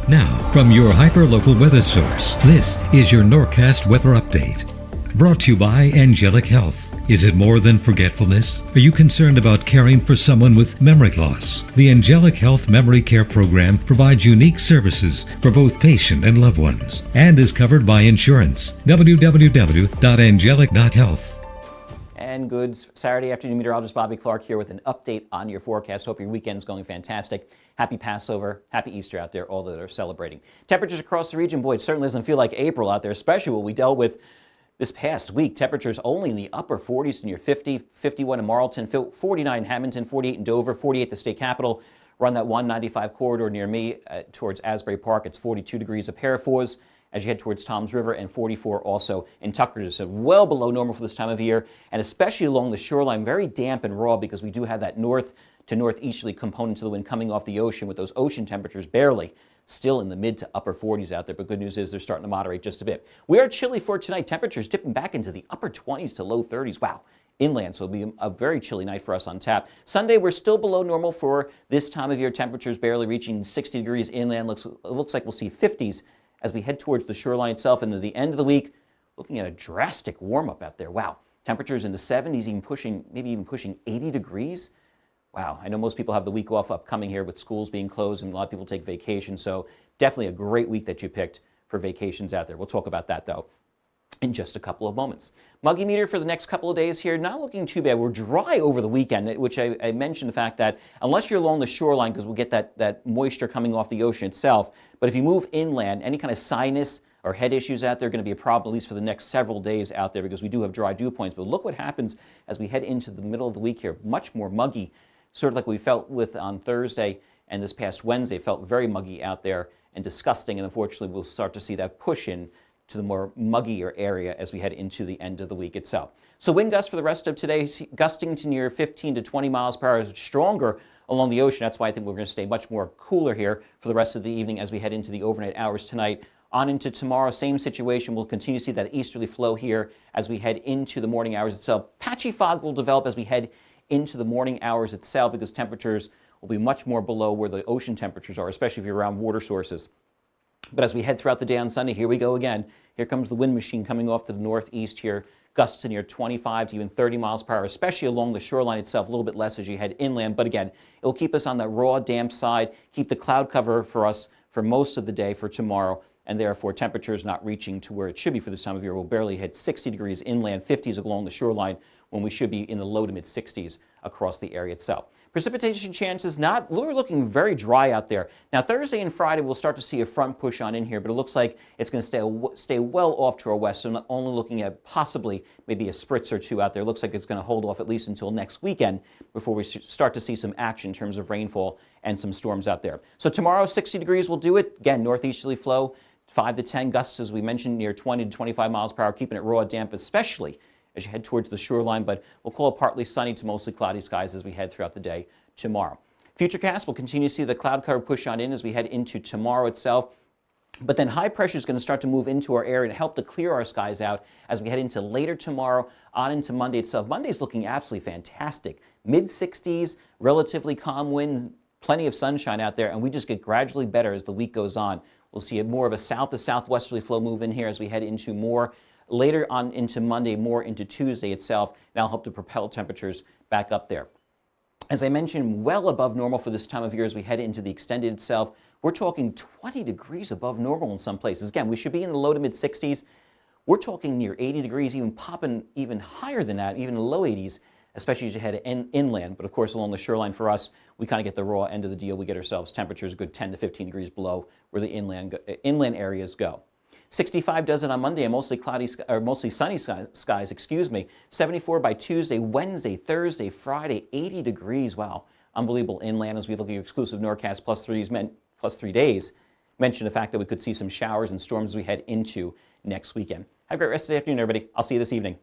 Now, from your hyperlocal weather source, this is your Norcast weather update. Brought to you by Angelic Health. Is it more than forgetfulness? Are you concerned about caring for someone with memory loss? The Angelic Health Memory Care Program provides unique services for both patient and loved ones and is covered by insurance. www.angelic.health. And good Saturday afternoon, Meteorologist Bobby Klark here with an update on your forecast. Hope your weekend's going fantastic. Happy Passover, happy Easter out there, all that are celebrating. Temperatures across the region, boy, it certainly doesn't feel like April out there, especially what we dealt with this past week. Temperatures only in the upper 40s near 50, 51 in Marlton, 49 in Hamilton, 48 in Dover, 48 the state capital. Run that 195 corridor near me towards Asbury Park. It's 42 degrees at Parafours as you head towards Toms River, and 44 also in Tuckerton. So well below normal for this time of year, and especially along the shoreline, very damp and raw because we do have that north to northeasterly component to the wind coming off the ocean with those ocean temperatures barely still in the mid to upper 40s out there, but good news is they're starting to moderate just a bit. We are chilly for tonight. Temperatures dipping back into the upper 20s to low 30s. Wow. Inland, so it'll be a very chilly night for us on tap. Sunday, we're still below normal for this time of year. Temperatures barely reaching 60 degrees inland. It looks like we'll see 50s as we head towards the shoreline itself. And to the end of the week, looking at a drastic warm-up out there. Wow. Temperatures in the 70s, maybe even pushing 80 degrees. Wow. I know most people have the week off upcoming here with schools being closed and a lot of people take vacation. So definitely a great week that you picked for vacations out there. We'll talk about that, though, in just a couple of moments. Muggy meter for the next couple of days here, not looking too bad. We're dry over the weekend, which I mentioned the fact that unless you're along the shoreline, because we'll get that moisture coming off the ocean itself, but if you move inland, any kind of sinus or head issues out there are going to be a problem, at least for the next several days out there, because we do have dry dew points. But look what happens as we head into the middle of the week here. Much more muggy, sort of like we felt with on Thursday and this past Wednesday. Felt very muggy out there and disgusting, and unfortunately we'll start to see that push in to the more muggier area as we head into the end of the week itself. So wind gusts for the rest of today, gusting to near 15 to 20 miles per hour, stronger along the ocean. That's why I think we're going to stay much more cooler here for the rest of the evening as we head into the overnight hours tonight. On into tomorrow, same situation. We'll continue to see that easterly flow here as we head into the morning hours itself. Patchy fog will develop as we head into the morning hours itself because temperatures will be much more below where the ocean temperatures are, especially if you're around water sources. But as we head throughout the day on Sunday, here we go again. Here comes the wind machine coming off to the northeast here. Gusts to near 25 to even 30 miles per hour, especially along the shoreline itself, a little bit less as you head inland. But again, it'll keep us on that raw, damp side, keep the cloud cover for us for most of the day for tomorrow, and therefore temperatures not reaching to where it should be for this time of year. We'll barely hit 60 degrees inland, 50s along the shoreline, when we should be in the low to mid 60s across the area itself. Precipitation chances we're looking very dry out there. Now Thursday and Friday we'll start to see a front push on in here, but it looks like it's going to stay well off to our west, so not only looking at possibly maybe a spritz or two out there. It looks like it's going to hold off at least until next weekend before we start to see some action in terms of rainfall and some storms out there. So tomorrow 60 degrees will do it. Again, northeasterly flow, 5 to 10 gusts as we mentioned near 20 to 25 miles per hour, keeping it raw, damp, especially as you head towards the shoreline, but we'll call it partly sunny to mostly cloudy skies as we head throughout the day tomorrow. Futurecast will continue to see the cloud cover push on in as we head into tomorrow itself, but then high pressure is going to start to move into our area and help to clear our skies out as we head into later tomorrow on into Monday itself. Monday's looking absolutely fantastic. Mid-60s, relatively calm winds, plenty of sunshine out there, and we just get gradually better as the week goes on. We'll see more of a south to southwesterly flow move in here as we head into more later on into Monday, more into Tuesday itself. That'll help to propel temperatures back up there. As I mentioned, well above normal for this time of year as we head into the extended itself. We're talking 20 degrees above normal in some places. Again, we should be in the low to mid 60s. We're talking near 80 degrees, even popping even higher than that, even the low 80s, especially as you head inland. But of course, along the shoreline for us, we kind of get the raw end of the deal. We get ourselves temperatures a good 10 to 15 degrees below where the inland areas go. 65 does it on Monday and mostly sunny skies, 74 by Tuesday, Wednesday, Thursday, Friday, 80 degrees. Wow, unbelievable inland as we look at your exclusive Norcast plus 3 days. Mention the fact that we could see some showers and storms as we head into next weekend. Have a great rest of the afternoon, everybody. I'll see you this evening.